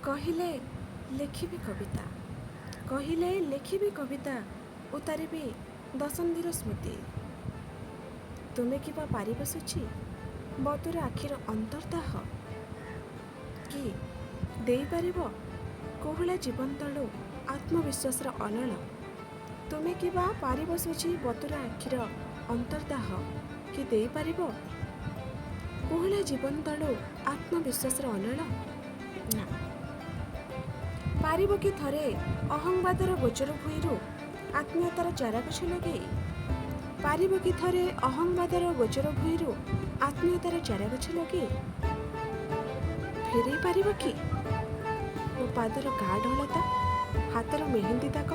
କହିଲେ ଲେଖିବି କବିତା, କହିଲେ ଲେଖିବି କବିତା, ଉତାରିବି ଦଶନ୍ଧିର ସ୍ମୃତି। ତୁମେ କିବା ପାରି ବସୁଛି ବତୁର ଆଖିର ଅନ୍ତର୍ଦାହ, କି ଦେଇପାରିବ କୋହଳା ଜୀବନ ତଳୁ ଆତ୍ମବିଶ୍ୱାସର ଅଲଳ। ତୁମେ କିବା ପାରି ବସୁଛି ବତୁର ଆଖିର ଅନ୍ତର୍ଦାହ, କି ଦେଇପାରିବ କୋହଳା ଜୀବନ ତଳୁ ଆତ୍ମବିଶ୍ୱାସର ଅଲଳ। ନା, ପାରିବ କି ଥରେ ଅହଂବାଦର ଗୋଚର ଭୂଇଁରୁ ଆତ୍ମୀୟତାର ଚାରାଗଛ ଲଗେଇ? ପାରିବ କି ଥରେ ଅହଂବାଦର ଗୋଚର ଭୂଇଁରୁ ଆତ୍ମୀୟତାର ଚାରାଗଛ ଲଗେଇ? ଫେରେଇ ପାରିବ କି ମୋ ପାଦର ଗାଢ଼ ଢଳତା, ହାତର ମେହେନ୍ଦି ଦାଗ?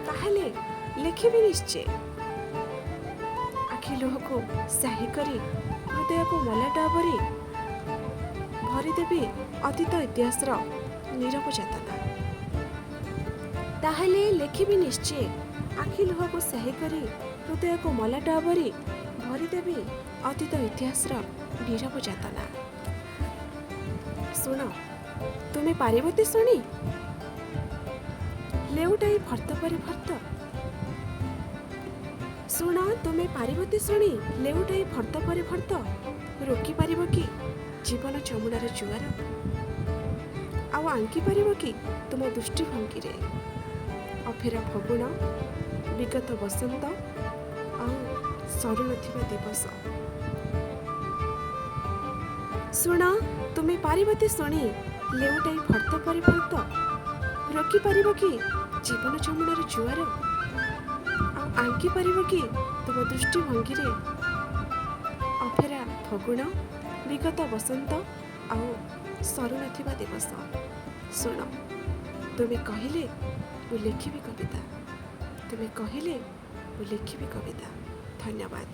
ତାହେଲେ ଲେଖିବି ନିଶ୍ଚୟ। ଆଖି ଲୁହକୁ ସାହି କରି ହୃଦୟକୁ ମଲାଟ ଆବରି ଭରିଦେବି ଅତୀତ ଇତିହାସର ନୀରବ ଯାତନା। ତାହେଲେ ଲେଖିବି ନିଶ୍ଚୟ। ଆଖି ଲୁହକୁ ସାହି କରି ହୃଦୟକୁ ମଲାଟ ଆବରି ଭରିଦେବି ଅତୀତ ଇତିହାସର ନୀରବ ଯାତନା। ଶୁଣ, ତୁମେ ପାରିବତି ଶୁଣି ଲେଉଟାଇ ଭର୍ତ୍ତ ପରେ ଭର୍ତ୍ତ। ଶୁଣ, ତୁମେ ପାରିବତି ଶୁଣି ଲେଉଟାଇ ଭର୍ତ୍ତ ପରେ ଭର୍ତ୍ତ। ରୋକିପାରିବ କି ଜୀବନ ଚମୁଡ଼ାର ଜୁଆର? ଆଉ ଆଙ୍କିପାରିବ କି ତୁମ ଦୃଷ୍ଟିଭଙ୍ଗୀରେ ଅଫେରା ଫଗୁଣ, ବିଗତ ବସନ୍ତ ଆଉ ସରୁନଥିବା ଦିବସ? ଶୁଣ, ତୁମେ ପାରିବତି ଶୁଣି ଲେଉଟାଇ ଭର୍ତ୍ତ ପରେ ଭର୍ତ୍ତ। ରୋକିପାରିବ କି ଜୀବନ ଚମୁଡ଼ାର ଜୁଆର? ଆଉ ଆଙ୍କିପାରିବ କି ତୁମ ଦୃଷ୍ଟିଭଙ୍ଗୀରେ ଅଫେରା ଫଗୁଣ, ବିଗତ ବସନ୍ତ ଆଉ ସରୁନଥିବା ଦିବସ? ଶୁଣ, ତୁମେ କହିଲେ ମୁଁ ଲେଖିବି କବିତା, ତୁମେ କହିଲେ ମୁଁ ଲେଖିବି କବିତା। ଧନ୍ୟବାଦ।